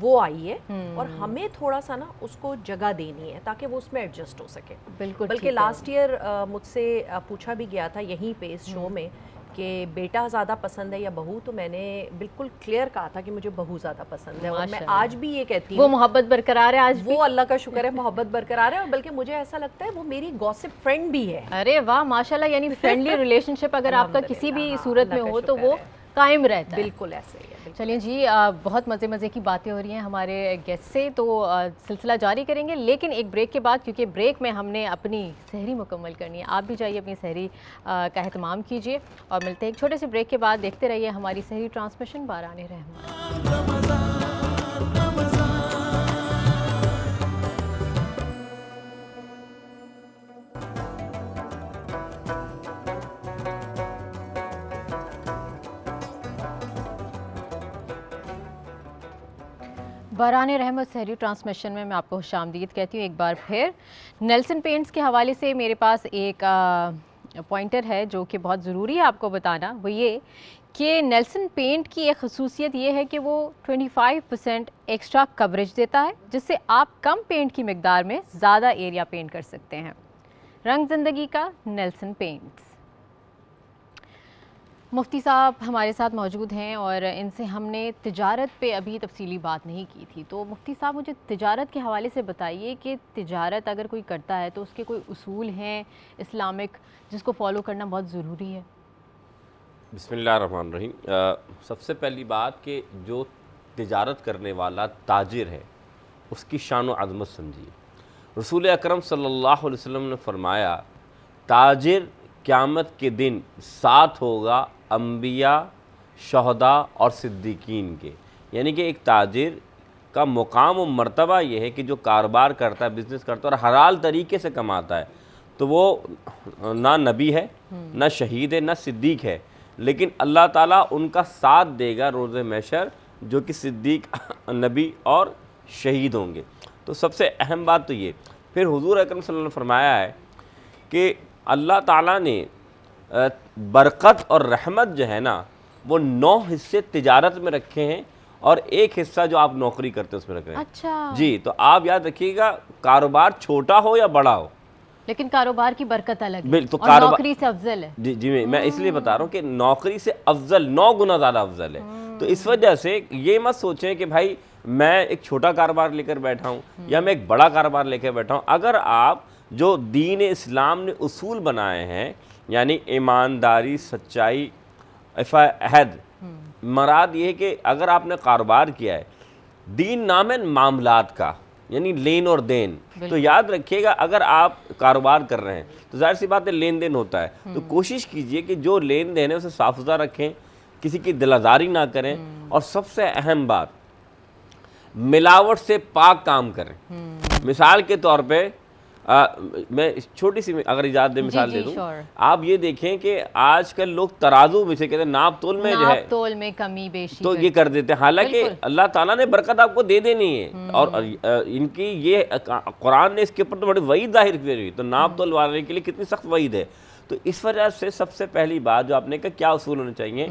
وہ آئی ہے, اور ہمیں تھوڑا سا نا اس کو جگہ دینی ہے تاکہ وہ اس میں ایڈجسٹ ہو سکے. بالکل. بلکہ لاسٹ ایئر مجھ سے پوچھا بھی گیا تھا یہیں پہ اس شو میں کہ بیٹا زیادہ پسند ہے یا بہو, تو میں نے بالکل کلیئر کہا تھا کہ مجھے بہو زیادہ پسند ہے, اور میں آج بھی یہ کہتی ہوں. وہ محبت برقرار ہے آج بھی؟ وہ اللہ کا شکر ہے محبت برقرار ہے, اور بلکہ مجھے ایسا لگتا ہے وہ میری گوسپ فرینڈ بھی ہے. ارے واہ ماشاءاللہ, یعنی فرینڈلی ریلیشن شپ اگر آپ کا کسی بھی صورت میں ہو تو وہ قائم رہتا ہے. بالکل ایسے ہی ہے. چلیے جی, بہت مزے کی باتیں ہو رہی ہیں ہمارے گیسٹ سے, تو سلسلہ جاری کریں گے لیکن ایک بریک کے بعد, کیونکہ بریک میں ہم نے اپنی سحری مکمل کرنی ہے. آپ بھی جائیے اپنی سحری کا اہتمام کیجیے, اور ملتے ہیں ایک چھوٹے سے بریک کے بعد. دیکھتے رہیے ہماری سحری ٹرانسمیشن باران رحمت. باران رحمت سحری ٹرانسمیشن میں آپ کو خوش آمدید کہتی ہوں ایک بار پھر. نیلسن پینٹس کے حوالے سے میرے پاس ایک پوائنٹر ہے جو کہ بہت ضروری ہے آپ کو بتانا, وہ یہ کہ نیلسن پینٹ کی ایک خصوصیت یہ ہے کہ وہ 25% ایکسٹرا کوریج دیتا ہے, جس سے آپ کم پینٹ کی مقدار میں زیادہ ایریا پینٹ کر سکتے ہیں. رنگ زندگی کا نیلسن پینٹس. مفتی صاحب ہمارے ساتھ موجود ہیں اور ان سے ہم نے تجارت پہ ابھی تفصیلی بات نہیں کی تھی, تو مفتی صاحب مجھے تجارت کے حوالے سے بتائیے کہ تجارت اگر کوئی کرتا ہے تو اس کے کوئی اصول ہیں اسلامک جس کو فالو کرنا بہت ضروری ہے؟ بسم اللہ الرحمن الرحیم. سب سے پہلی بات کہ جو تجارت کرنے والا تاجر ہے اس کی شان و عظمت سمجھیے. رسول اکرم صلی اللہ علیہ وسلم نے فرمایا, تاجر قیامت کے دن ساتھ ہوگا انبیاء, شہداء اور صدیقین کے. یعنی کہ ایک تاجر کا مقام و مرتبہ یہ ہے کہ جو کاروبار کرتا ہے, بزنس کرتا ہے اور حلال طریقے سے کماتا ہے, تو وہ نہ نبی ہے, نہ شہید ہے, نہ صدیق ہے, لیکن اللہ تعالیٰ ان کا ساتھ دے گا روز محشر, جو کہ صدیق, نبی اور شہید ہوں گے. تو سب سے اہم بات تو یہ. پھر حضور اکرم صلی اللہ علیہ وسلم نے فرمایا ہے کہ اللہ تعالیٰ نے برکت اور رحمت جو ہے نا وہ 9 حصے تجارت میں رکھے ہیں, اور 1 حصہ جو آپ نوکری کرتے ہیں اس میں رکھ رہے ہیں. اچھا جی, تو آپ یاد رکھیے گا, کاروبار چھوٹا ہو یا بڑا ہو, لیکن کاروبار کی برکت الگ ہے تو اور نوکری سے افضل ہے. جی میں اس لیے بتا رہا ہوں کہ نوکری سے افضل 9 گنا زیادہ افضل ہے. تو اس وجہ سے یہ مت سوچیں کہ بھائی میں ایک چھوٹا کاروبار لے کر بیٹھا ہوں یا میں ایک بڑا کاروبار لے کر بیٹھا ہوں. اگر آپ جو دین اسلام نے اصول بنائے ہیں, یعنی ایمانداری, سچائی, عہد, مراد یہ ہے کہ اگر آپ نے کاروبار کیا ہے, دین نام ہے معاملات کا, یعنی لین اور دین, تو یاد رکھیے گا اگر آپ کاروبار کر رہے ہیں تو ظاہر سی بات ہے لین دین ہوتا ہے, تو کوشش کیجئے کہ جو لین دین ہے اسے صاف ستھرا رکھیں, کسی کی دل آزاری نہ کریں, اور سب سے اہم بات ملاوٹ سے پاک کام کریں. مثال کے طور پہ میں چھوٹی سی اگر اجازت دے مثال دے دوں, آپ یہ دیکھیں کہ آج کل لوگ ترازو میں سے کہتے ہیں ناپ تول میں جو ہے تول میں کمی بیشی تو یہ کر دیتے ہیں, حالانکہ اللہ تعالیٰ نے برکت آپ کو دے دینی ہے, اور ان کی یہ قرآن نے اس کے اوپر تو بڑی وعید ظاہر کی ہوئی, تو ناپ تول والے کے لیے کتنی سخت وعید ہے. تو اس وجہ سے سب سے پہلی بات جو آپ نے کہا, کیا اصول ہونے چاہیے؟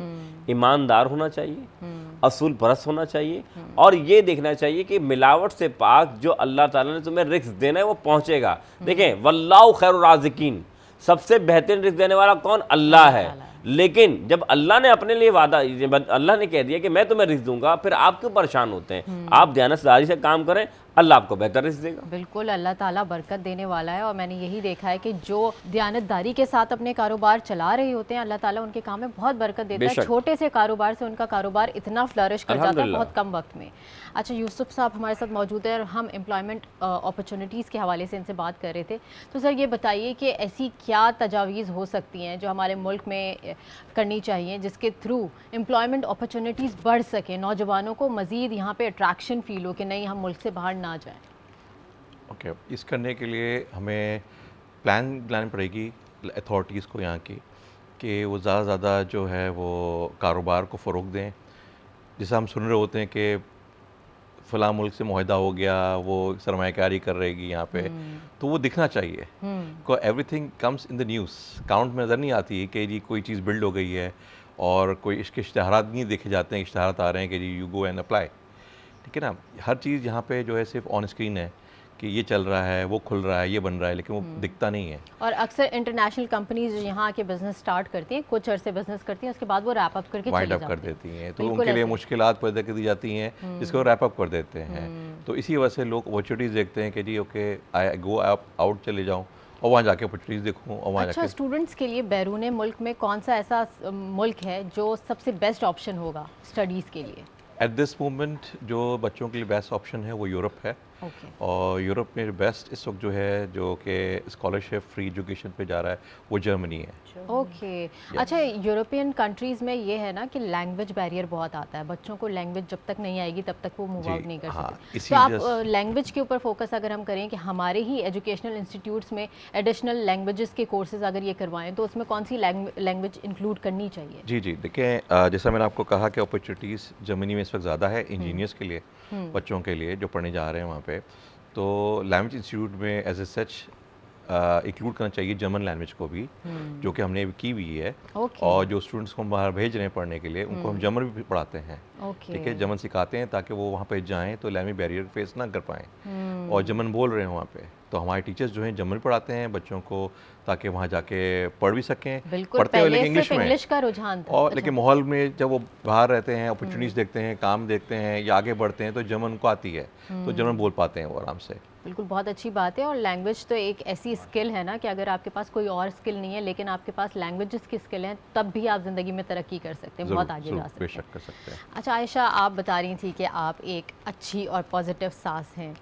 ایماندار ہونا چاہیے, اصول پرست ہونا چاہیے, اور یہ دیکھنا چاہیے کہ ملاوٹ سے پاک جو اللہ تعالیٰ نے تمہیں رزق دینا ہے وہ پہنچے گا. دیکھیں واللہ خیر الرازقین, سب سے بہترین رزق دینے والا کون؟ اللہ ہے. لیکن جب اللہ نے اپنے لیے وعدہ، اللہ نے کہہ دیا کہ میں تمہیں رزق دوں گا، پھر آپ کیوں پریشان ہوتے ہیں؟ آپ دیانتداری سے کام کریں، اللہ آپ کو بہتر رزق دے گا. بالکل، اللہ تعالیٰ برکت دینے والا ہے، اور میں نے یہی دیکھا ہے کہ جو دیانتداری کے ساتھ اپنے کاروبار چلا رہے ہوتے ہیں، اللہ تعالیٰ ان کے کام میں بہت برکت دیتا ہے. چھوٹے سے کاروبار سے ان کا کاروبار اتنا فلرش کر جاتا ہے بہت کم وقت میں. اچھا، یوسف صاحب ہمارے ساتھ موجود ہے اور ہم امپلائمنٹ اپرچونیٹیز کے حوالے سے ان سے بات کر رہے تھے. تو سر یہ بتائیے کہ ایسی کیا تجاویز ہو سکتی ہیں جو ہمارے ملک میں کرنی چاہیے جس کے تھرو امپلائمنٹ اپرچونیٹیز بڑھ سکیں، نوجوانوں کو مزید یہاں پہ اٹریکشن فیل ہو کہ نہیں ہم ملک سے باہر نہ جائیں؟ اوکے، اس کرنے کے لیے ہمیں پلان پڑے گی اتھارٹیز کو یہاں کی، کہ وہ زیادہ سے زیادہ جو ہے وہ کاروبار کو فروغ دیں. جیسے ہم سن رہے ہوتے ہیں کہ فلاں ملک سے معاہدہ ہو گیا، وہ سرمایہ کاری کر رہے گی یہاں پہ، تو وہ دکھنا چاہیے. Every thing comes in the news, count میں نظر نہیں آتی کہ جی کوئی چیز بلڈ ہو گئی ہے، اور کوئی اس کے اشتہارات نہیں دیکھے جاتے ہیں. اشتہارات آ رہے ہیں کہ جی یو گو اینڈ اپلائی، ٹھیک ہے نا. ہر چیز یہاں پہ جو ہے صرف آن اسکرین ہے کہ یہ چل رہا ہے، وہ کھل رہا ہے، یہ بن رہا ہے، لیکن وہ دکھتا نہیں ہے. اور اکثر انٹرنیشنل کمپنیز جو یہاں کے بزنس سٹارٹ کرتی ہیں، کچھ عرصے بزنس کرتی ہیں، اس کے بعد وہ ریپ اپ کر کے وائنڈ اپ کر دیتی ہیں، تو ان کے لیے مشکلات پیدا کر دی جاتی ہیں جس کو ریپ اپ کر دیتے ہیں. تو اسی وجہ سے لوگ اپرچونیٹیز دیکھتے ہیں کہ جی اوکے گو آؤٹ چلے جاؤں اور وہاں جا کے اپرچونیٹیز دیکھوں اور وہاں جا کے. اچھا، اسٹوڈنٹس کے لیے بیرون ملک میں کون سا ایسا ملک ہے جو سب سے بیسٹ آپشن ہوگا اسٹڈیز کے لیے؟ ایٹ دس مومنٹ جو بچوں کے لیے بیسٹ آپشن ہے وہ یورپ ہے. اور یورپ میں بیسٹ اس وقت جو ہے جو کہ اسکالرشپ فری ایجوکیشن پہ جا رہا ہے وہ جرمنی ہے. اوکے، اچھا، یورپین کنٹریز میں یہ ہے نا کہ لینگویج بیریئر بہت آتا ہے، بچوں کو لینگویج جب تک نہیں آئے گی تب تک وہ موو آؤٹ نہیں کر سکتے. تو آپ لینگویج کے اوپر فوکس اگر ہم کریں کہ ہمارے ہی ایجوکیشنل انسٹیٹیوٹس میں ایڈیشنل لینگویجز کے کورسز اگر یہ کروائیں تو اس میں کون سی لینگویج انکلوڈ کرنی چاہیے؟ جی دیکھیں، جیسا میں نے آپ کو کہا کہ اپرچونیٹیز جرمنی میں اس وقت زیادہ ہے انجینئرس کے لیے، بچوں کے لیے جو پڑھنے جا رہے ہیں وہاں پہ. تو لینگویج انسٹیٹیوٹ میں ایز اے سچ انکلوڈ کرنا چاہیے جرمن لینگویج کو بھی، جو کہ ہم نے کی ہوئی ہے. اور جو اسٹوڈنٹس کو ہم باہر بھیج رہے ہیں پڑھنے کے لیے ان کو ہم جرمن بھی پڑھاتے ہیں، ٹھیک ہے، جرمن سکھاتے ہیں تاکہ وہ وہاں پہ جائیں تو لینگویج بیریئر فیس نہ کر پائیں اور جرمن بول رہے ہیں وہاں پہ. تو ہمارے ٹیچرز جو ہیں جرمن پڑھاتے ہیں بچوں کو تاکہ وہاں جا کے پڑھ بھی سکیں، پڑھتے ہوئے لیکن انگلش کا رجحان تھا. اور لیکن ماحول میں جب وہ باہر رہتے ہیں، اپرچونیٹیز دیکھتے ہیں، کام دیکھتے ہیں یا آگے بڑھتے ہیں تو جرمن کو آتی ہے، تو جرمن بول پاتے ہیں وہ آرام سے. بالکل، بہت اچھی بات ہے. اور لینگویج تو ایک ایسی اسکل ہے نا کہ اگر آپ کے پاس کوئی اور اسکل نہیں ہے لیکن آپ کے پاس لینگویجز کی اسکل ہیں تب بھی آپ زندگی میں ترقی کر سکتے ہیں، بہت آگے جا سکتے ہیں. بے شک کر سکتے ہیں. اچھا عائشہ، آپ بتا رہی تھی کہ آپ ایک اچھی اور پازیٹیو ساس ہیں،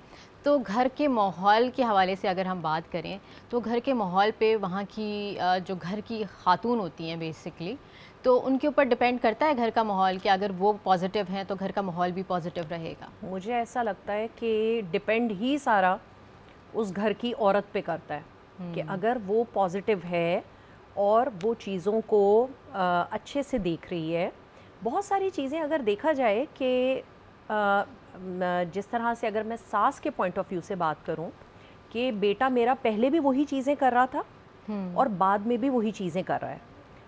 تو گھر کے ماحول کے حوالے سے اگر ہم بات کریں تو گھر کے ماحول پہ وہاں کی جو گھر کی خاتون ہوتی ہیں بیسکلی، تو ان کے اوپر ڈپینڈ کرتا ہے گھر کا ماحول کہ اگر وہ پازیٹیو ہیں تو گھر کا ماحول بھی پازیٹیو رہے گا؟ مجھے ایسا لگتا ہے کہ ڈپینڈ ہی سارا اس گھر کی عورت پہ کرتا ہے کہ اگر وہ پازیٹیو ہے اور وہ چیزوں کو اچھے سے دیکھ رہی ہے. بہت ساری چیزیں اگر دیکھا جائے کہ جس طرح سے اگر میں ساس کے پوائنٹ آف ویو سے بات کروں کہ بیٹا میرا پہلے بھی وہی چیزیں کر رہا تھا اور بعد میں بھی وہی چیزیں کر رہا ہے،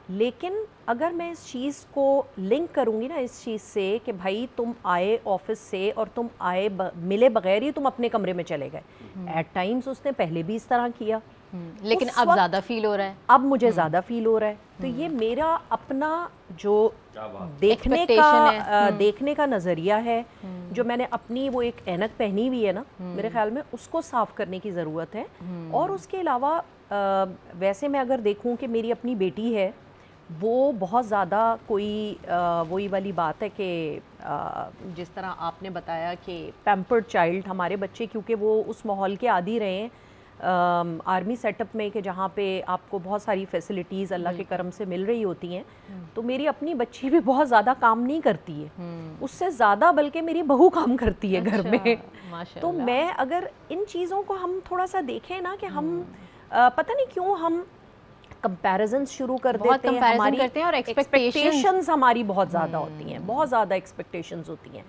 لیکن اگر میں اس چیز کو لنک کروں گی نا اس چیز سے کہ بھائی تم آئے آفس سے اور تم آئے ملے بغیر ہی تم اپنے کمرے میں چلے گئے. ایٹ ٹائمز اس نے پہلے بھی اس طرح کیا لیکن اب زیادہ فیل ہو رہا ہے، اب مجھے زیادہ فیل ہو رہا ہے. تو یہ میرا اپنا جو دیکھنے کا نظریہ ہے، جو میں نے اپنی وہ ایک اینک پہنی ہوئی ہے نا، میرے خیال میں اس کو صاف کرنے کی ضرورت ہے. اور اس کے علاوہ ویسے میں اگر دیکھوں کہ میری اپنی بیٹی ہے، وہ بہت زیادہ کوئی وہی والی بات ہے کہ جس طرح آپ نے بتایا کہ پیمپرڈ چائلڈ ہمارے بچے، کیونکہ وہ اس ماحول کے عادی رہے ہیں آرمی سیٹ اپ میں کہ جہاں پہ آپ کو بہت ساری فیسلٹیز اللہ کے کرم سے مل رہی ہوتی ہیں. تو میری اپنی بچی بھی بہت زیادہ کام نہیں کرتی ہے، اس سے زیادہ بلکہ میری بہو کام کرتی ہے گھر میں. تو میں اگر ان چیزوں کو ہم تھوڑا سا دیکھیں نا کہ ہم پتہ نہیں کیوں ہم کمپیریزنز شروع کر دیتے ہیں، ہماری ایکسپیکٹیشنز ہماری بہت زیادہ ہوتی ہیں، بہت زیادہ ایکسپیکٹیشنز ہوتی ہیں.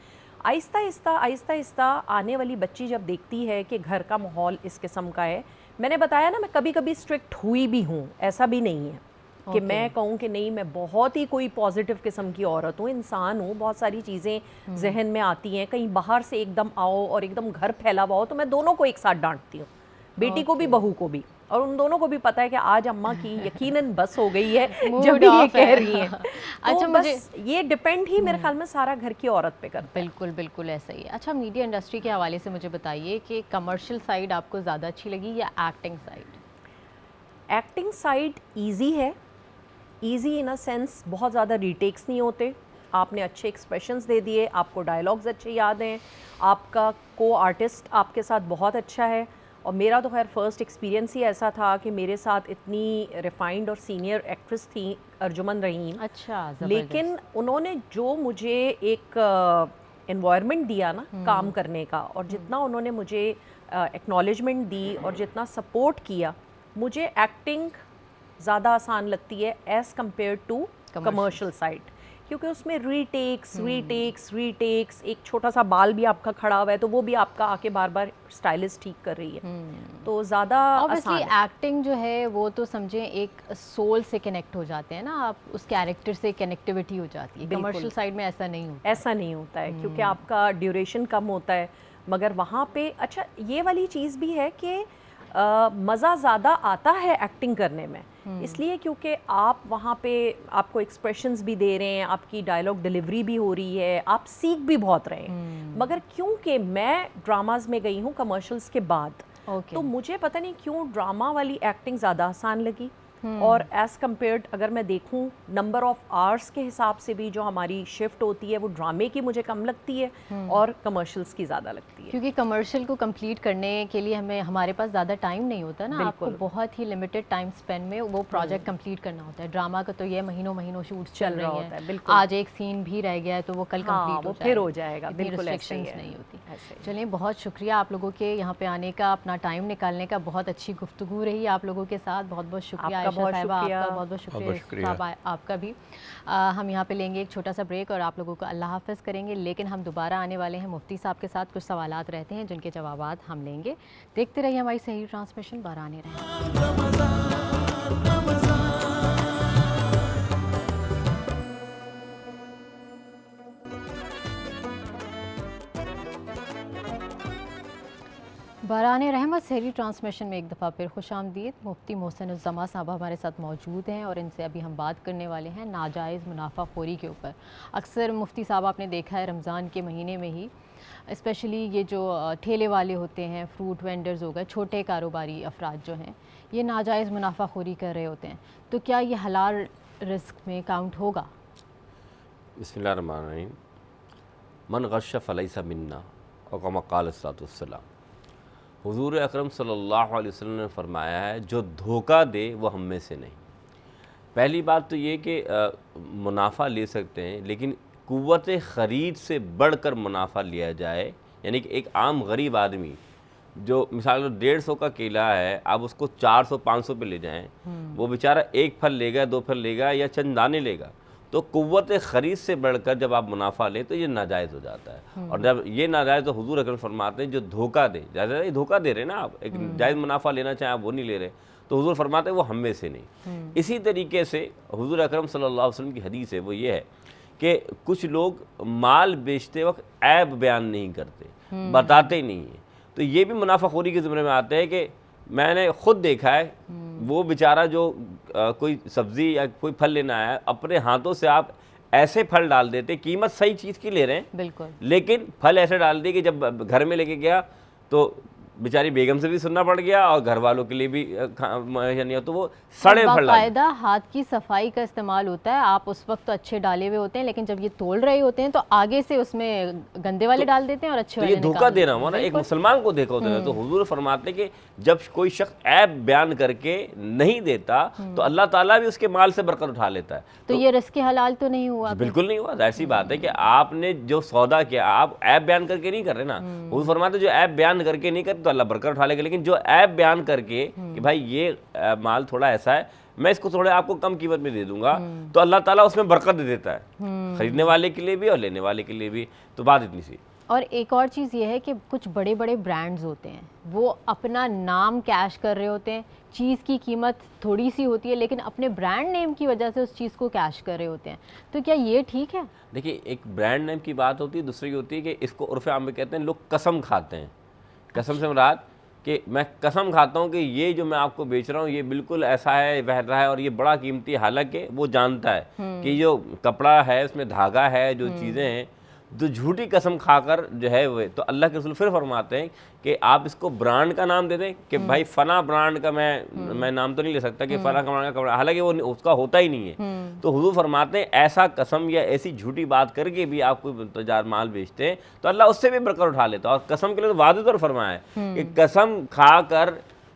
آہستہ آہستہ آنے والی بچی جب دیکھتی ہے کہ گھر کا ماحول اس قسم کا ہے. میں نے بتایا نا میں کبھی کبھی اسٹرکٹ ہوئی بھی ہوں، ایسا بھی نہیں ہے کہ میں کہوں کہ نہیں میں بہت ہی کوئی پازیٹیو قسم کی عورت ہوں، انسان ہوں. بہت ساری چیزیں ذہن میں آتی ہیں، کہیں باہر سے ایک دم آؤ اور ایک دم گھر پھیلا ہوا ہو تو میں دونوں کو ایک ساتھ ڈانٹتی ہوں، بیٹی کو بھی بہو کو بھی. اور ان دونوں کو بھی پتہ ہے کہ آج اماں کی یقیناً بس ہو گئی ہے جب بھی یہ کہہ رہی ہیں. اچھا بس یہ ڈپینڈ ہی میرے خیال میں سارا گھر کی عورت پہ کرتا ہے. بالکل بالکل ایسا ہی ہے. اچھا میڈیا انڈسٹری کے حوالے سے مجھے بتائیے کہ کمرشل سائڈ آپ کو زیادہ اچھی لگی یا acting side? Acting side easy ہے, ایزی ان اے سینس بہت زیادہ ریٹیکس نہیں ہوتے, آپ نے اچھے ایکسپریشنز دے دیے, آپ کو ڈائلاگز اچھے یاد ہیں, آپ کا کو آرٹسٹ آپ کے ساتھ بہت اچھا ہے. اور میرا تو خیر فرسٹ ایکسپیرینس ہی ایسا تھا کہ میرے ساتھ اتنی ریفائنڈ اور سینئر ایکٹریس تھیں ارجمن رحیم. اچھا لیکن انہوں نے جو مجھے ایک انوائرمنٹ دیا نا کام کرنے کا, اور جتنا انہوں نے مجھے ایکنالجمنٹ دی اور جتنا سپورٹ کیا, مجھے ایکٹنگ زیادہ آسان لگتی ہے as compare to commercial side, کیونکہ اس میں ری ٹیکس, ایک چھوٹا سا بال بھی آپ کا کھڑا ہوا ہے تو وہ بھی آپ کا آ کے بار بار اسٹائلسٹ ٹھیک کر رہی ہے, تو زیادہ آسان ہے. ایکٹنگ جو ہے وہ تو سمجھیں ایک سول سے کنیکٹ ہو جاتے ہیں نا آپ, اس کیریکٹر سے کنیکٹیوٹی ہو جاتی ہے. کمرشل سائڈ میں ایسا نہیں ہوتا, ایسا نہیں ہوتا ہے کیونکہ آپ کا ڈیوریشن کم ہوتا ہے. مگر وہاں پہ اچھا یہ والی چیز بھی ہے کہ مزہ زیادہ آتا ہے ایکٹنگ کرنے میں, اس لیے کیونکہ آپ وہاں پہ آپ کو ایکسپریشنز بھی دے رہے ہیں, آپ کی ڈائلاگ ڈیلیوری بھی ہو رہی ہے, آپ سیکھ بھی بہت رہے ہیں. مگر کیونکہ میں ڈراماز میں گئی ہوں کمرشلز کے بعد, تو مجھے پتہ نہیں کیوں ڈراما والی ایکٹنگ زیادہ آسان لگی. اور ایز کمپیئرڈ اگر میں دیکھوں نمبر آف آورس کے حساب سے بھی جو ہماری شفٹ ہوتی ہے وہ ڈرامے کی مجھے کم لگتی ہے اور کمرشلز کی زیادہ لگتی ہے, کیونکہ کمرشل کو کمپلیٹ کرنے کے لیے ہمارے پاس زیادہ ٹائم نہیں ہوتا نا, آپ کو بہت ہی لمیٹڈ ٹائم اسپینڈ میں وہ پروجیکٹ کمپلیٹ کرنا ہوتا ہے. ڈراما کا تو یہ مہینوں شوٹ چل رہا ہوتا ہے, آج ایک سین بھی رہ گیا ہے تو وہ کل کمپلیٹ پھر ہو جائے گا, بالکل ریسٹرکشنز نہیں ہوتی. چلیں بہت شکریہ آپ لوگوں کے یہاں پہ آنے کا, اپنا ٹائم نکالنے کا, بہت اچھی گفتگو رہی آپ لوگوں کے ساتھ. بہت بہت شکریہ عائشہ صاحبہ, آپ کا بہت بہت شکریہ صاحب آپ کا بھی. ہم یہاں پہ لیں گے ایک چھوٹا سا بریک اور آپ لوگوں کو اللہ حافظ کریں گے, لیکن ہم دوبارہ آنے والے ہیں مفتی صاحب کے ساتھ. کچھ سوالات رہتے ہیں جن کے جوابات ہم لیں گے. دیکھتے رہیے ہماری صحیح ٹرانسمیشن, بہرانے رہیں. بہران رحمت سحری ٹرانسمیشن میں ایک دفعہ پھر خوش آمدید. مفتی محسن الزما صاحبہ ہمارے ساتھ موجود ہیں اور ان سے ابھی ہم بات کرنے والے ہیں ناجائز منافع خوری کے اوپر. اکثر مفتی صاحب آپ نے دیکھا ہے رمضان کے مہینے میں ہی اسپیشلی یہ جو ٹھیلے والے ہوتے ہیں, فروٹ وینڈرز ہو گئے, چھوٹے کاروباری افراد جو ہیں, یہ ناجائز منافع خوری کر رہے ہوتے ہیں. تو کیا یہ حلال رزق میں کاؤنٹ ہوگا؟ بسم اللہ الرحمن الرحیم. من غش فلیس منا اور کما قال الصلاۃ والسلام. حضور اکرم صلی اللہ علیہ وسلم نے فرمایا ہے جو دھوکہ دے وہ ہم میں سے نہیں. پہلی بات تو یہ کہ منافع لے سکتے ہیں, لیکن قوت خرید سے بڑھ کر منافع لیا جائے, یعنی کہ ایک عام غریب آدمی جو مثال 150 کا کیلا ہے, آپ اس کو 400-500 پہ لے جائیں, وہ بیچارہ ایک پھل لے گا, 2 پھل لے گا یا چند دانے لے گا, تو قوت خرید سے بڑھ کر جب آپ منافع لیں تو یہ ناجائز ہو جاتا ہے. اور جب یہ ناجائز تو حضور اکرم فرماتے ہیں جو دھوکہ دے, جائز دھوکہ دے رہے ہیں نا آپ, ایک جائز منافع لینا چاہیں آپ وہ نہیں لے رہے, تو حضور فرماتے ہیں وہ ہم میں سے نہیں. اسی طریقے سے حضور اکرم صلی اللہ علیہ وسلم کی حدیث ہے, وہ یہ ہے کہ کچھ لوگ مال بیچتے وقت عیب بیان نہیں کرتے, بتاتے نہیں ہیں, تو یہ بھی منافع خوری کے زمرے میں آتے ہیں. کہ میں نے خود دیکھا ہے وہ بیچارہ جو کوئی سبزی یا کوئی پھل لینا آیا, اپنے ہاتھوں سے آپ ایسے پھل ڈال دیتے, قیمت صحیح چیز کی لے رہے ہیں بالکل, لیکن پھل ایسے ڈال دیے کہ جب گھر میں لے کے گیا تو بیچاری بیگم سے بھی سننا پڑ گیا اور گھر والوں کے لیے بھی نہیں ہو, تو وہ سڑے پھل. باقاعدہ ہاتھ کی صفائی کا استعمال ہوتا ہے. آپ اس وقت تو اچھے ڈالے ہوئے ہوتے ہیں, لیکن جب یہ تول رہے ہوتے ہیں تو آگے سے اس میں گندے والے ڈال دیتے ہیں اور اچھے والے. یہ دھوکہ دینا ہوا نا, ایک مسلمان کو دھوکہ دینا. تو حضور فرماتے ہیں کہ جب کوئی شخص عیب بیان کر کے نہیں دیتا تو اللہ تعالیٰ بھی اس کے مال سے برکت اٹھا لیتا ہے. تو یہ رزق حلال تو نہیں ہوا؟ بالکل نہیں ہوا. ایسی بات ہے کہ آپ نے جو سودا کیا, آپ عیب بیان کر کے نہیں کر رہے نا. حضور فرماتے ہیں جو عیب بیان کر کے نہیں کرتے تو اللہ برکت اٹھا لے گا, لیکن جو عیب بیان کر کے کہ بھائی یہ مال تھوڑا ایسا ہے, میں اس کو تھوڑے آپ کو کم قیمت میں دے دوں گا, تو اللہ تعالیٰ اس میں برکت دے دیتا ہے, خریدنے والے کے لیے بھی اور لینے والے کے لیے بھی. تو بات اتنی سی. اور ایک اور چیز یہ ہے کہ کچھ بڑے بڑے برانڈز ہوتے ہیں, وہ اپنا نام کیش کر رہے ہوتے ہیں, چیز کی قیمت تھوڑی سی ہوتی ہے لیکن اپنے برانڈ نیم کی وجہ سے اس چیز کو کیش کر رہے ہوتے ہیں. تو کیا یہ ٹھیک ہے؟ دیکھیے, ایک برانڈ نیم کی بات ہوتی ہے, دوسری ہوتی ہے کہ اس کو عرف عام میں کہتے ہیں لوگ قسم کھاتے ہیں. قسم سے مراد کہ میں قسم کھاتا ہوں کہ یہ جو میں آپ کو بیچ رہا ہوں یہ بالکل ایسا ہے بہر رہا ہے اور یہ بڑا قیمتی ہے، حالانکہ وہ جانتا ہے کہ جو کپڑا ہے اس میں دھاگا ہے، جو چیزیں ہیں، جو جھوٹی قسم کھا کر جو ہے وہ، تو اللہ کے رسول پھر فرماتے ہیں کہ آپ اس کو برانڈ کا نام دے دیں کہ بھائی فلاں برانڈ کا میں نام تو نہیں لے سکتا کہ فلاں برانڈ کا کپڑا، حالانکہ وہ اس کا ہوتا ہی نہیں ہے۔ تو حضور فرماتے ہیں ایسا قسم یا ایسی جھوٹی بات کر کے بھی آپ کو تجار مال بیچتے ہیں تو اللہ اس سے بھی برکت اٹھا لیتا ہے۔ اور قسم کے لیے تو واضح طور فرمایا ہے کہ قسم کھا کر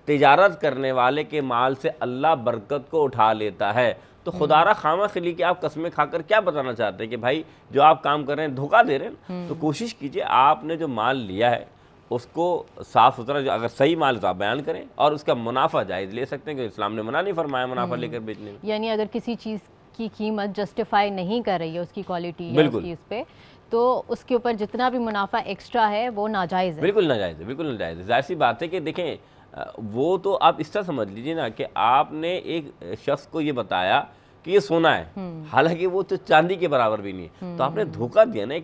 تجارت کرنے والے کے مال سے اللہ برکت کو اٹھا لیتا ہے۔ تو خدا را خامہ خلی کہ آپ قسمیں کھا کر کیا بتانا چاہتے ہیں کہ بھائی جو آپ کام کر رہے ہیں دھوکہ دے رہے ہیں، تو کوشش کیجئے آپ نے جو مال لیا ہے اس کو صاف ستھرا، جو اگر صحیح مال تو آپ بیان کریں، اور اس کا منافع جائز لے سکتے ہیں کہ اسلام نے منع نہیں فرمایا منافع لے کر بیچنے میں۔ یعنی اگر کسی چیز کی قیمت جسٹیفائی نہیں کر رہی ہے اس کی کوالٹی یا اس کی اس پہ، تو اس کے اوپر جتنا بھی منافع ایکسٹرا ہے وہ ناجائز ہے۔ بالکل ناجائز ہے، بالکل ناجائز ہے۔ ظاہر سی بات ہے کہ دیکھیں وہ تو آپ اس طرح سمجھ لیجئے نا کہ آپ نے ایک شخص کو یہ بتایا کہ یہ سونا ہے، حالانکہ وہ تو چاندی کے برابر بھی نہیں ہے، تو آپ نے دھوکہ دیا نا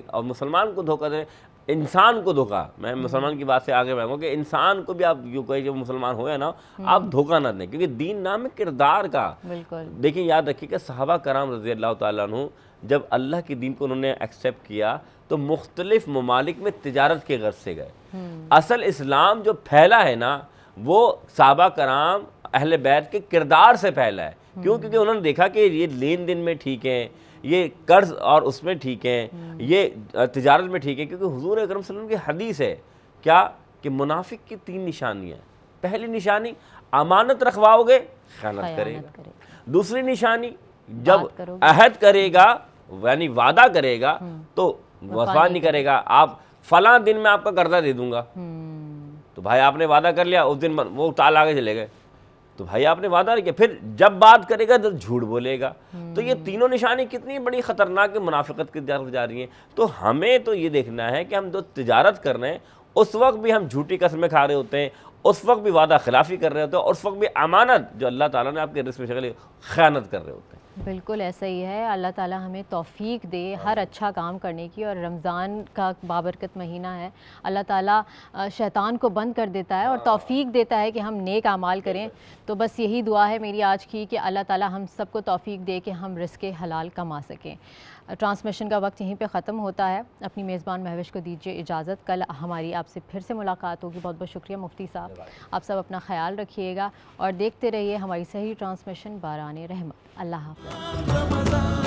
اور مسلمان کو دھوکہ دے، انسان کو دھوکہ، میں مسلمان کی بات سے آگے بڑھوں گا کہ انسان کو بھی آپ یوں کہیں جو مسلمان ہوئے نا آپ دھوکہ نہ دیں، کیونکہ دین نام ہے کردار کا۔ دیکھیں یاد رکھیے کہ صحابہ کرام رضی اللہ تعالیٰ عنہ جب اللہ کے دین کو انہوں نے ایکسیپٹ کیا تو مختلف ممالک میں تجارت کے غرض سے گئے۔ اصل اسلام جو پھیلا ہے نا وہ صحابہ کرام اہل بیت کے کردار سے پھیلا ہے۔ کیوں؟ کیونکہ انہوں نے دیکھا کہ یہ لین دین میں ٹھیک ہیں، یہ قرض اور اس میں ٹھیک ہیں، یہ تجارت میں ٹھیک ہے، کیونکہ حضور اکرم صلی اللہ علیہ وسلم کی حدیث ہے کیا کہ منافق کی 3 نشانیاں ہیں۔ پہلی نشانی امانت رکھواؤ گے خیانت کرے گا، دوسری نشانی جب عہد کرے گا یعنی وعدہ کرے گا تو وفا نہیں کرے گا، آپ فلاں دن میں آپ کا قرضہ دے دوں گا، تو بھائی آپ نے وعدہ کر لیا، اس دن وہ تال آگے چلے گئے، تو بھائی آپ نے وعدہ نہیں کیا، پھر جب بات کرے گا تو جھوٹ بولے گا۔ تو یہ تینوں نشانی کتنی بڑی خطرناک منافقت کی طرف جا رہی ہیں۔ تو ہمیں تو یہ دیکھنا ہے کہ ہم جو تجارت کر رہے ہیں اس وقت بھی ہم جھوٹی قسمیں کھا رہے ہوتے ہیں، اس وقت بھی وعدہ خلافی کر رہے ہوتے ہیں، اور اس وقت بھی امانت جو اللہ تعالیٰ نے آپ کے رزق میں شکل خیانت کر رہے ہوتے ہیں۔ بالکل ایسا ہی ہے۔ اللہ تعالیٰ ہمیں توفیق دے ہر اچھا کام کرنے کی، اور رمضان کا بابرکت مہینہ ہے، اللہ تعالیٰ شیطان کو بند کر دیتا ہے اور توفیق دیتا ہے کہ ہم نیک اعمال کریں۔ تو بس یہی دعا ہے میری آج کی کہ اللہ تعالیٰ ہم سب کو توفیق دے کہ ہم رزق حلال کما سکیں۔ ٹرانسمیشن کا وقت یہیں پہ ختم ہوتا ہے۔ اپنی میزبان مہوش کو دیجیے اجازت، کل ہماری آپ سے پھر سے ملاقات ہوگی۔ بہت بہت شکریہ مفتی صاحب، آپ سب اپنا خیال رکھیے گا اور دیکھتے رہیے ہماری صحیح ٹرانسمیشن باران رحمت۔ اللہ حافظ۔